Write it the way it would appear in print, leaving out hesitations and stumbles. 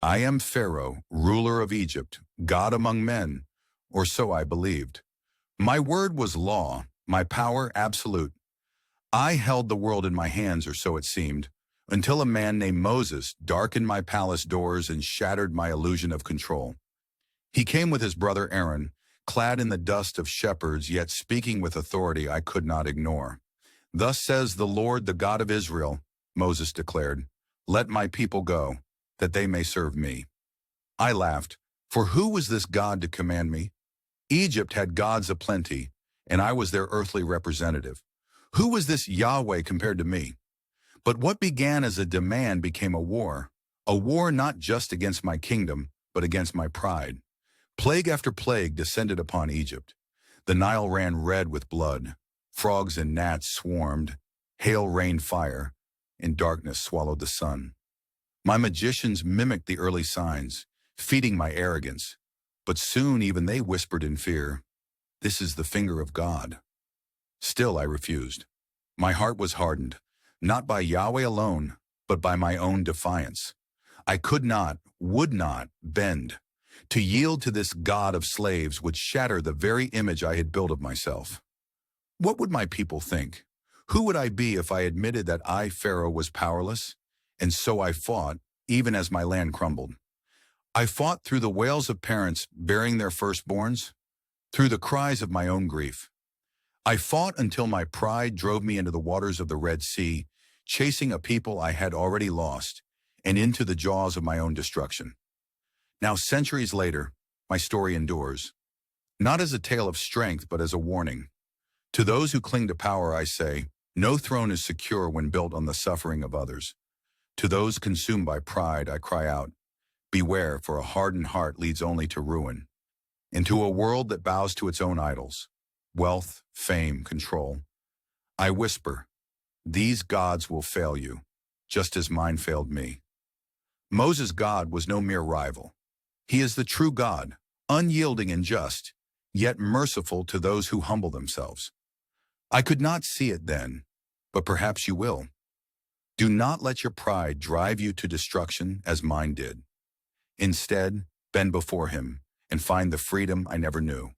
I am Pharaoh, ruler of Egypt, God among men, or so I believed. My word was law, my power absolute. I held the world in my hands, or so it seemed, until a man named Moses darkened my palace doors and shattered my illusion of control. He came with his brother Aaron, clad in the dust of shepherds, yet speaking with authority I could not ignore. "Thus says the Lord, the God of Israel," Moses declared, "let my people go, that they may serve me." I laughed, for who was this God to command me? Egypt had gods aplenty, and I was their earthly representative. Who was this Yahweh compared to me? But what began as a demand became a war not just against my kingdom, but against my pride. Plague after plague descended upon Egypt. The Nile ran red with blood. Frogs and gnats swarmed. Hail rained fire, and darkness swallowed the sun. My magicians mimicked the early signs, feeding my arrogance. But soon even they whispered in fear, "This is the finger of God." Still I refused. My heart was hardened, not by Yahweh alone, but by my own defiance. I could not, would not, bend. To yield to this God of slaves would shatter the very image I had built of myself. What would my people think? Who would I be if I admitted that I, Pharaoh, was powerless? And so I fought, even as my land crumbled. I fought through the wails of parents bearing their firstborns, through the cries of my own grief. I fought until my pride drove me into the waters of the Red Sea, chasing a people I had already lost, and into the jaws of my own destruction. Now, centuries later, my story endures, not as a tale of strength, but as a warning. To those who cling to power, I say, no throne is secure when built on the suffering of others. To those consumed by pride, I cry out, beware, for a hardened heart leads only to ruin. Into a world that bows to its own idols, wealth, fame, control, I whisper, these gods will fail you, just as mine failed me. Moses' God was no mere rival. He is the true God, unyielding and just, yet merciful to those who humble themselves. I could not see it then, but perhaps you will. Do not let your pride drive you to destruction as mine did. Instead, bend before him and find the freedom I never knew.